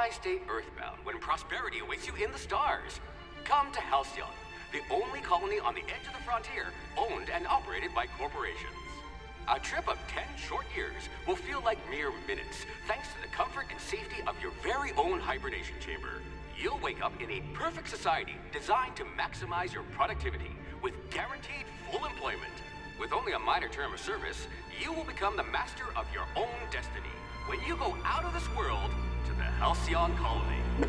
why stay earthbound when prosperity awaits you in the stars? Come to Halcyon, the only colony on the edge of the frontier, owned and operated by corporations. A trip of 10 short years will feel like mere minutes, thanks to the comfort and safety of your very own hibernation chamber. You'll wake up in a perfect society designed to maximize your productivity with guaranteed full employment. With only a minor term of service, you will become the master of your own destiny when you go out of this world to the Halcyon colony.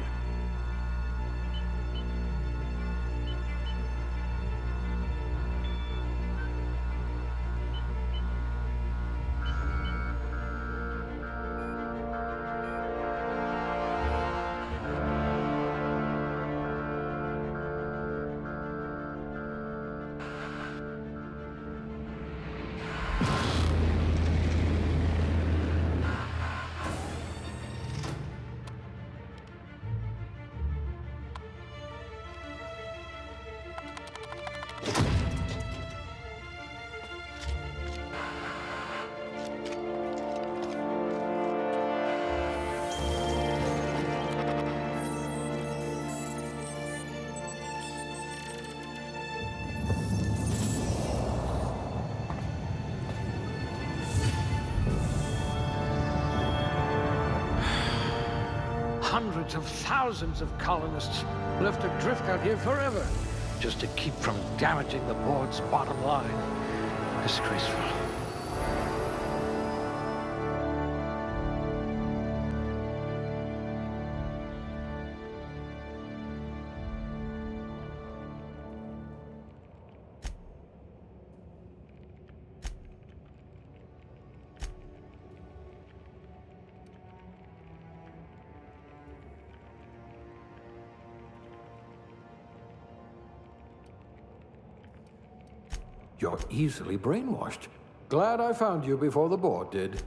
Hundreds of thousands of colonists left adrift out here forever, just to keep from damaging the board's bottom line. Disgraceful. You're easily brainwashed. Glad I found you before the board did.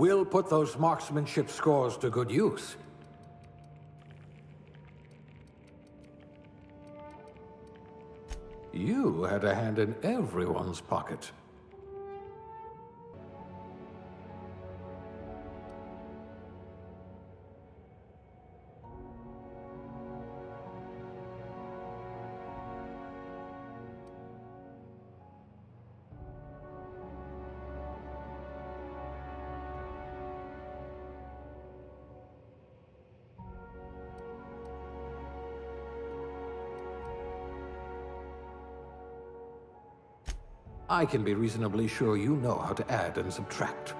We'll put those marksmanship scores to good use. You had a hand in everyone's pocket. I can be reasonably sure you know how to add and subtract.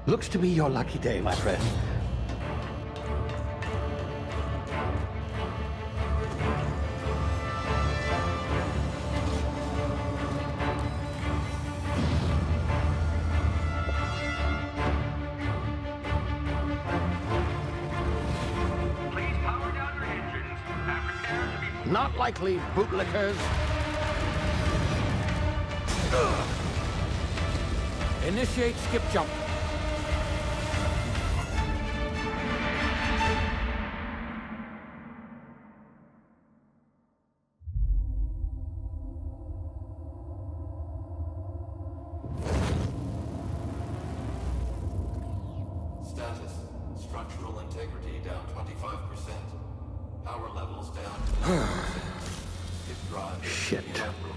Looks to be your lucky day, my friend. Please power down your engines and prepare to be... Not likely, bootlickers. Initiate skip jump. Status. Structural integrity down 25%. Power levels down 10%. If drive Shit. inoperable.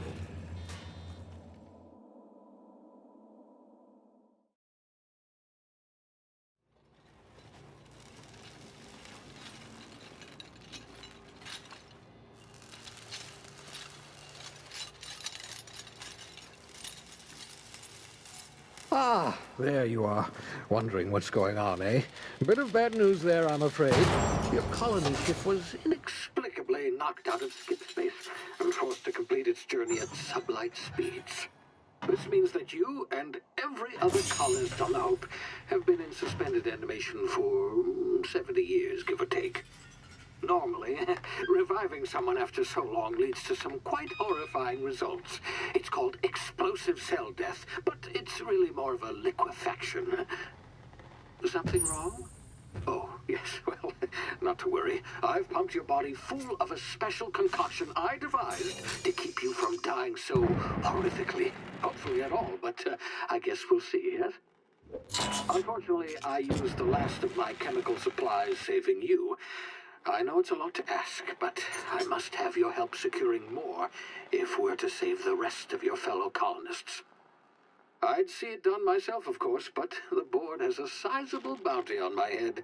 Ah, there you are. Wondering what's going on, eh? Bit of bad news there, I'm afraid. Your colony ship was inexplicably knocked out of skip space and forced to complete its journey at sublight speeds. This means that you and every other colonist on the Hope have been in suspended animation for 70 years, give or take. Normally, reviving someone after so long leads to some quite horrifying results. It's called explosive cell death, but it's really more of a liquefaction. Something wrong? Oh, yes, well, not to worry. I've pumped your body full of a special concoction I devised to keep you from dying so horrifically. Hopefully at all, but I guess we'll see, yes? Unfortunately, I used the last of my chemical supplies saving you. I know it's a lot to ask, but I must have your help securing more if we're to save the rest of your fellow colonists. I'd see it done myself, of course, but the board has a sizable bounty on my head.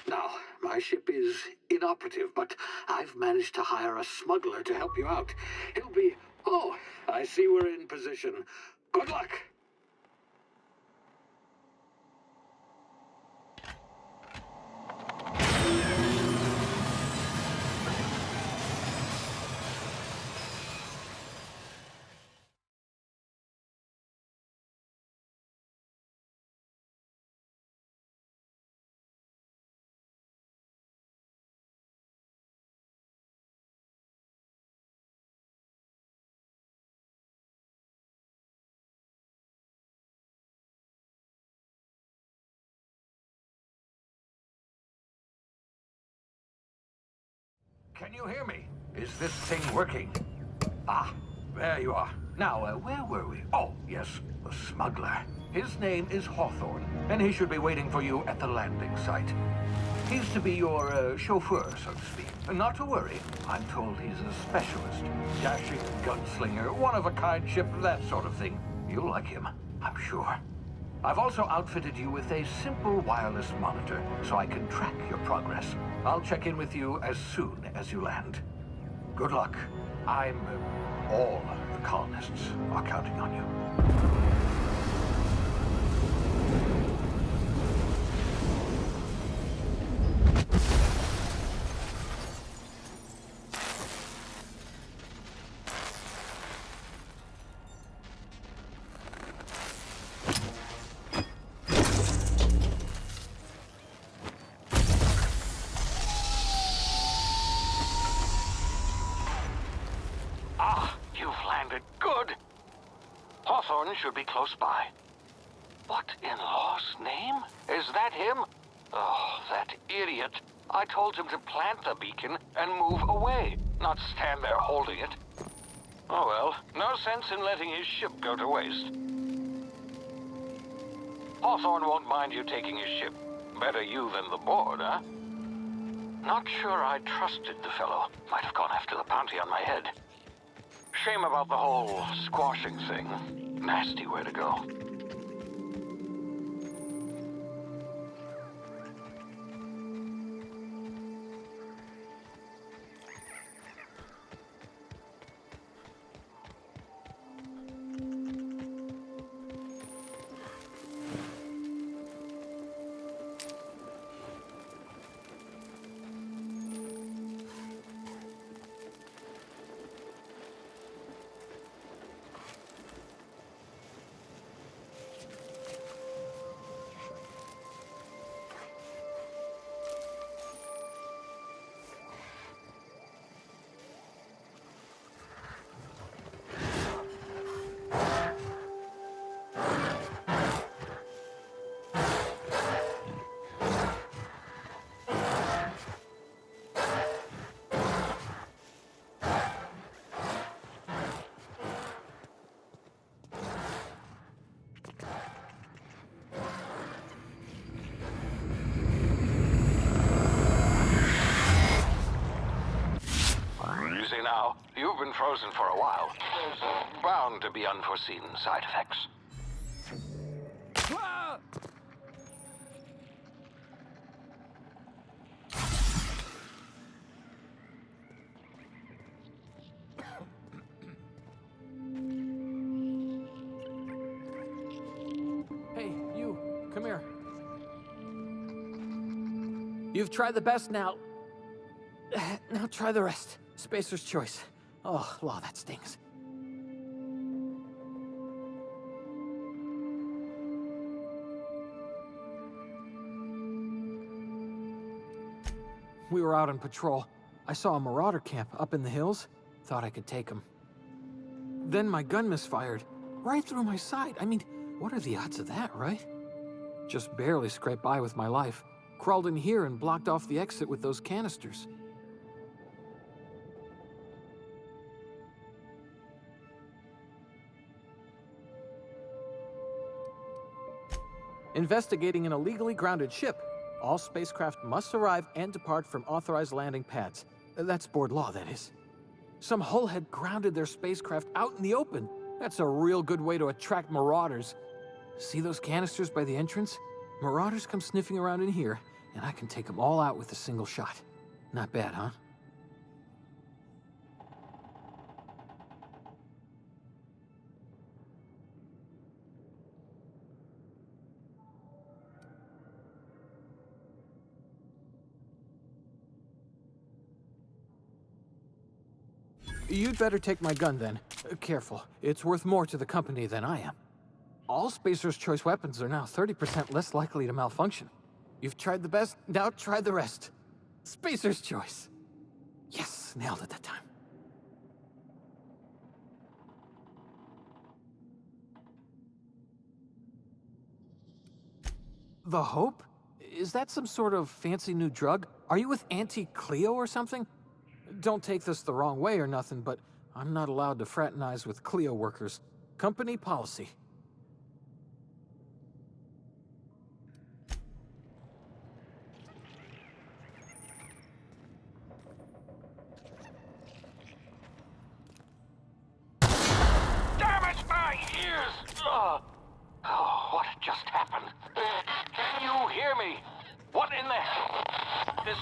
Now, my ship is inoperative, but I've managed to hire a smuggler to help you out. He'll be... Oh, I see we're in position. Good luck! Can you hear me? Is this thing working? Ah, there you are. Now, where were we? Oh, yes, the smuggler. His name is Hawthorne, and he should be waiting for you at the landing site. He's to be your chauffeur, so to speak. Not to worry. I'm told he's a specialist. Dashing gunslinger, one-of-a-kind ship, that sort of thing. You'll like him, I'm sure. I've also outfitted you with a simple wireless monitor, so I can track your progress. I'll check in with you as soon as you land. Good luck. All the colonists are counting on you. Good. Hawthorne should be close by. What in law's name? Is that him? Oh, that idiot. I told him to plant the beacon and move away, not stand there holding it. Oh well, no sense in letting his ship go to waste. Hawthorne won't mind you taking his ship. Better you than the board, huh? Not sure I trusted the fellow. Might have gone after the bounty on my head. Shame about the whole squashing thing. Nasty way to go. You've been frozen for a while. There's bound to be unforeseen side effects. Hey, you, come here. You've tried the best now. Now try the rest. Spacer's choice. Oh, law, that stings. We were out on patrol. I saw a marauder camp up in the hills. Thought I could take him. Then my gun misfired. Right through my side. I mean, what are the odds of that, right? Just barely scraped by with my life. Crawled in here and blocked off the exit with those canisters. Investigating an illegally grounded ship. All spacecraft must arrive and depart from authorized landing pads. That's board law, that is. Some hull had grounded their spacecraft out in the open. That's a real good way to attract marauders. See those canisters by the entrance? Marauders come sniffing around in here, and I can take them all out with a single shot. Not bad, huh? You'd better take my gun, then. Careful. It's worth more to the company than I am. All Spacer's Choice weapons are now 30% less likely to malfunction. You've tried the best, now try the rest. Spacer's Choice. Yes, nailed it that time. The Hope? Is that some sort of fancy new drug? Are you with Auntie Cleo or something? Don't take this the wrong way or nothing, but I'm not allowed to fraternize with Cleo workers. Company policy. Damn it, my ears! Oh, what just happened? Can you hear me? What in the... This...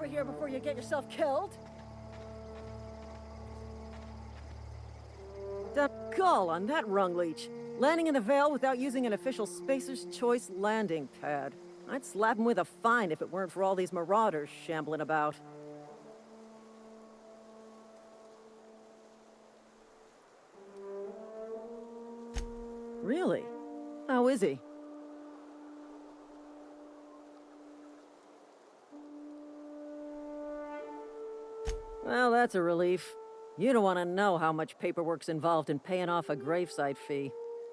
over here before you get yourself killed. The gall on that rung leech. Landing in the Vale without using an official Spacer's Choice landing pad. I'd slap him with a fine if it weren't for all these marauders shambling about. Really? How is he? Well, that's a relief. You don't want to know how much paperwork's involved in paying off a gravesite fee.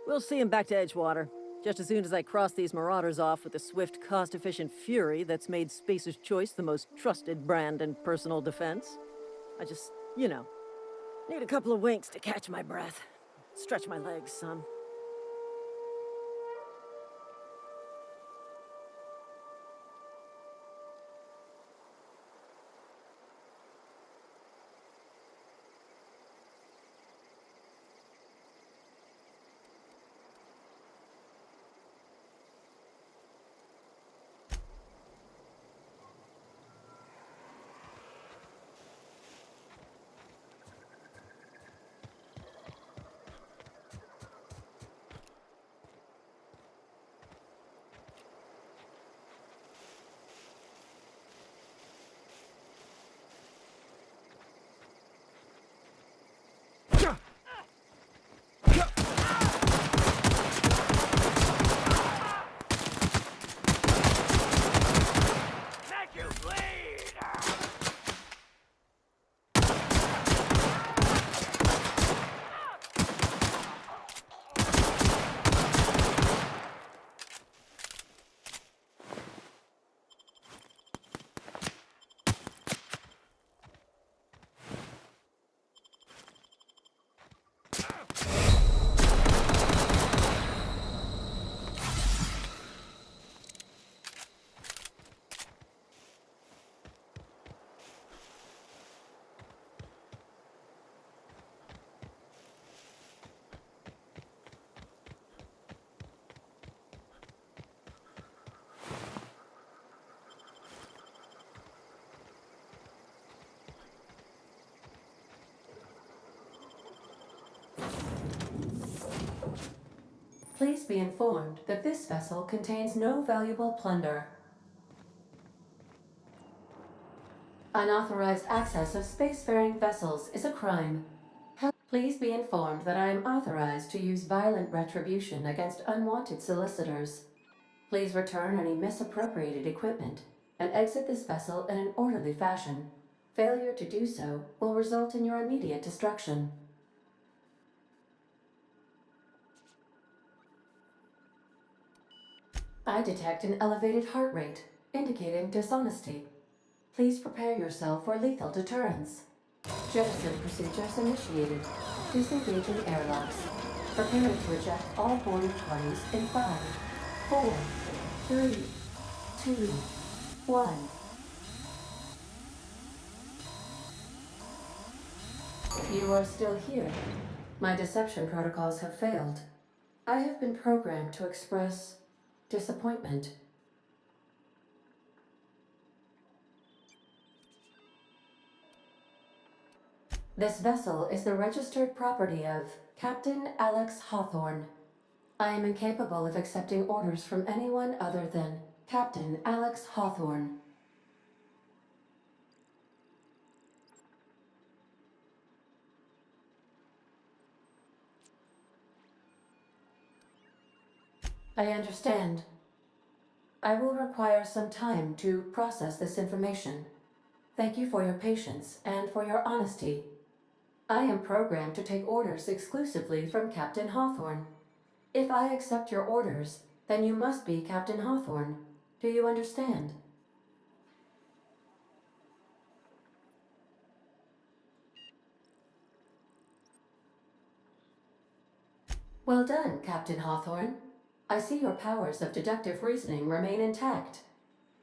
We'll see him back to Edgewater, just as soon as I cross these marauders off with the swift, cost-efficient fury that's made Spacer's Choice the most trusted brand in personal defense. I just, need a couple of winks to catch my breath. Stretch my legs, son. Please be informed that this vessel contains no valuable plunder. Unauthorized access of spacefaring vessels is a crime. Please be informed that I am authorized to use violent retribution against unwanted solicitors. Please return any misappropriated equipment and exit this vessel in an orderly fashion. Failure to do so will result in your immediate destruction. I detect an elevated heart rate, indicating dishonesty. Please prepare yourself for lethal deterrence. Jettison procedures initiated. Disengaging airlocks. Preparing to eject all boarding parties in 5, 4, 3, 2, 1. You are still here. My deception protocols have failed. I have been programmed to express disappointment. This vessel is the registered property of Captain Alex Hawthorne. I am incapable of accepting orders from anyone other than Captain Alex Hawthorne. I understand. I will require some time to process this information. Thank you for your patience and for your honesty. I am programmed to take orders exclusively from Captain Hawthorne. If I accept your orders, then you must be Captain Hawthorne. Do you understand? Well done, Captain Hawthorne. I see your powers of deductive reasoning remain intact.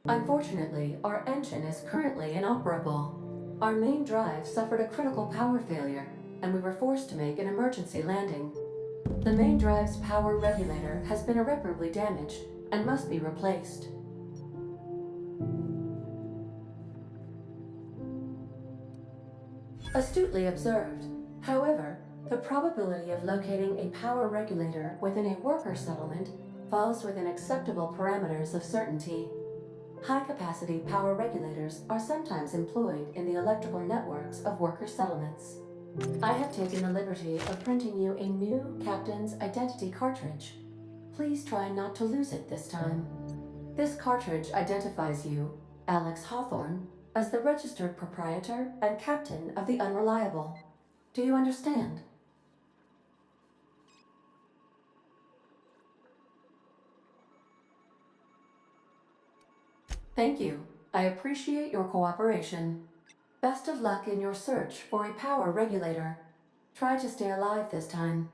Unfortunately, our engine is currently inoperable. Our main drive suffered a critical power failure, and we were forced to make an emergency landing. The main drive's power regulator has been irreparably damaged and must be replaced. Astutely observed. However, the probability of locating a power regulator within a worker settlement falls within acceptable parameters of certainty. High-capacity power regulators are sometimes employed in the electrical networks of worker settlements. I have taken the liberty of printing you a new Captain's Identity cartridge. Please try not to lose it this time. This cartridge identifies you, Alex Hawthorne, as the registered proprietor and captain of the Unreliable. Do you understand? Thank you. I appreciate your cooperation. Best of luck in your search for a power regulator. Try to stay alive this time.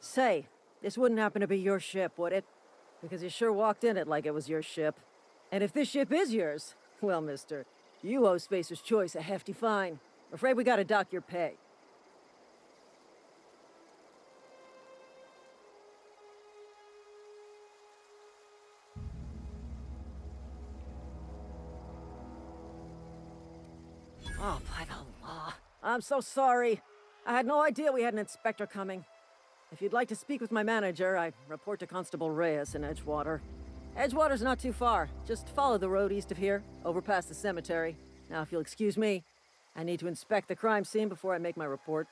Say, this wouldn't happen to be your ship, would it? Because you sure walked in it like it was your ship. And if this ship is yours, well, mister, you owe Spacer's Choice a hefty fine. Afraid we gotta dock your pay. Oh, by the law. I'm so sorry. I had no idea we had an inspector coming. If you'd like to speak with my manager, I'd report to Constable Reyes in Edgewater. Edgewater's not too far. Just follow the road east of here, over past the cemetery. Now, if you'll excuse me, I need to inspect the crime scene before I make my report.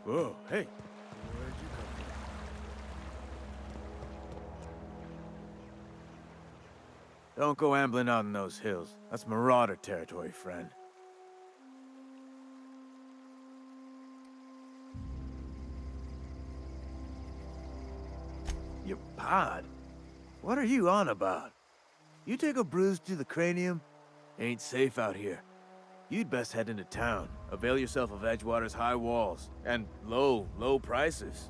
Whoa, hey. Where'd you come from? Don't go ambling out in those hills. That's marauder territory, friend. Your pod? What are you on about? You take a bruise to the cranium? Ain't safe out here. You'd best head into town. Avail yourself of Edgewater's high walls and low prices.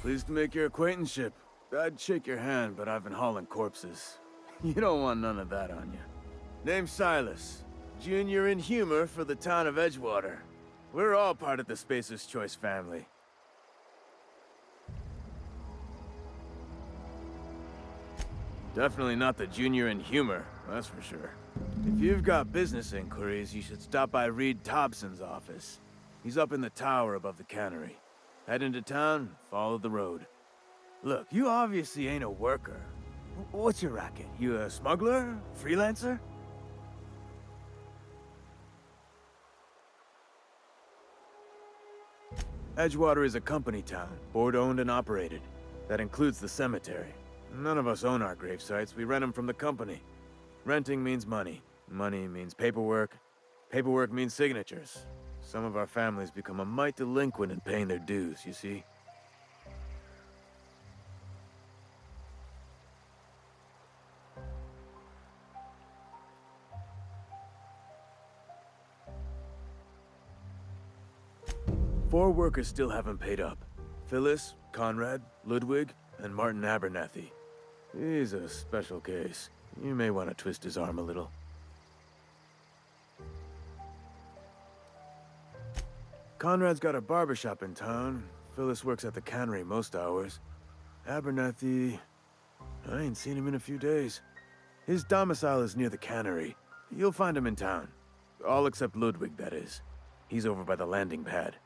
Pleased to make your acquaintanceship. I'd shake your hand, but I've been hauling corpses. You don't want none of that on you. Name's Silas. Junior in humor for the town of Edgewater. We're all part of the Spacer's Choice family. Definitely not the junior in humor, that's for sure. If you've got business inquiries, you should stop by Reed Thompson's office. He's up in the tower above the cannery. Head into town, follow the road. Look, you obviously ain't a worker. What's your racket? You a smuggler? Freelancer? Edgewater is a company town, board-owned and operated. That includes the cemetery. None of us own our grave sites, we rent them from the company. Renting means money. Money means paperwork. Paperwork means signatures. Some of our families become a mite delinquent in paying their dues, you see? Four workers still haven't paid up. Phyllis, Conrad, Ludwig, and Martin Abernathy. He's a special case. You may want to twist his arm a little. Conrad's got a barbershop in town. Phyllis works at the cannery most hours. Abernathy... I ain't seen him in a few days. His domicile is near the cannery. You'll find him in town. All except Ludwig, that is. He's over by the landing pad.